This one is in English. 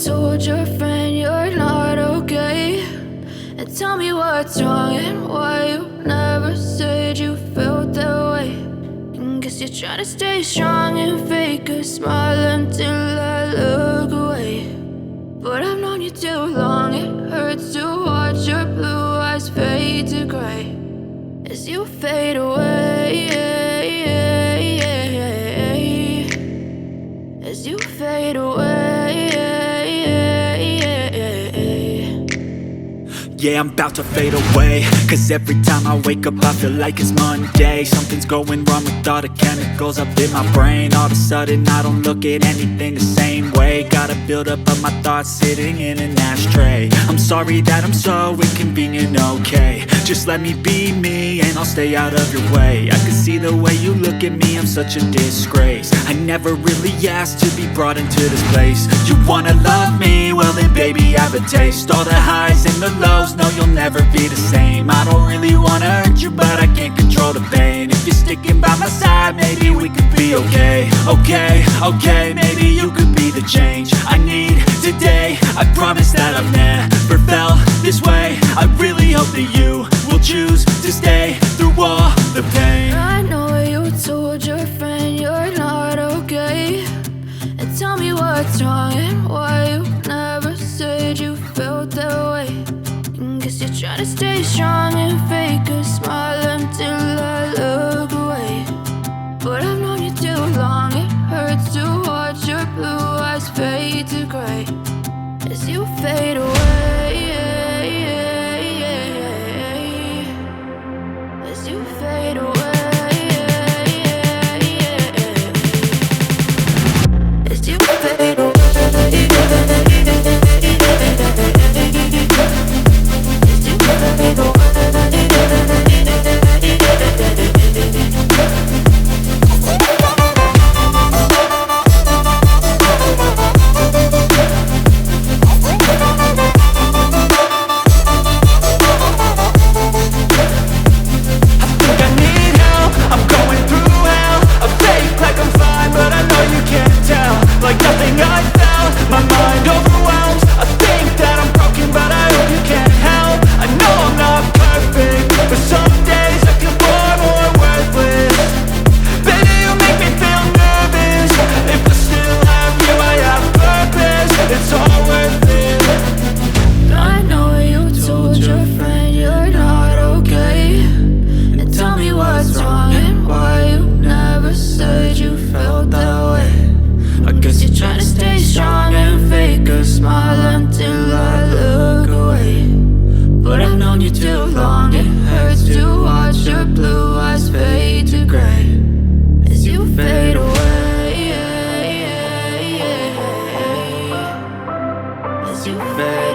told your friend you're not okay, and tell me what's wrong and why you never said you felt that way. And guess you're trying to stay strong and fake a smile until I look away. But I've known you too long, it hurts to watch your blue eyes fade to gray as you fade away, as you fade away. Yeah, I'm about to fade away, cause every time I wake up I feel like it's Monday. Something's going wrong with all the chemicals up in my brain. All of a sudden I don't look at anything the same way. Gotta build up of my thoughts sitting in an ashtray. I'm sorry that I'm so inconvenient, okay. Just let me be me and I'll stay out of your way. I can see the way you look at me, I'm such a disgrace. I never really asked to be brought into this place. You wanna love me? Well then baby I have a taste. All the highs and the lows, no you'll never be the same. I don't really wanna hurt you but I can't control the pain. If you're sticking by my side maybe we could be okay. Okay, maybe you could be the change I need today. I promise that I've never felt this way. I really hope that you will choose to stay through all the pain. I know you told your friend you're not okay, and tell me what's wrong and why you never said you felt that way. And guess you're trying to stay strong and fake a smile until I look away. But I've known you too long, it hurts to watch your blue eyes fade to gray as you fade away, as you fade away, as you fade away. Like nothing I felt, my mind overwhelms. I think that I'm broken but I hope you can't help. I know I'm not perfect, but some days I feel far more worthless. Baby, you make me feel nervous. If I still have you, I have purpose. It's all worth it. I know you told your friend you're not okay, and tell me what's wrong and why you never said you felt that way. I guess you're trying to stay strong and fake a smile until I look away. But I've known you too long, it hurts to watch your blue eyes fade to gray as you fade away, as you fade.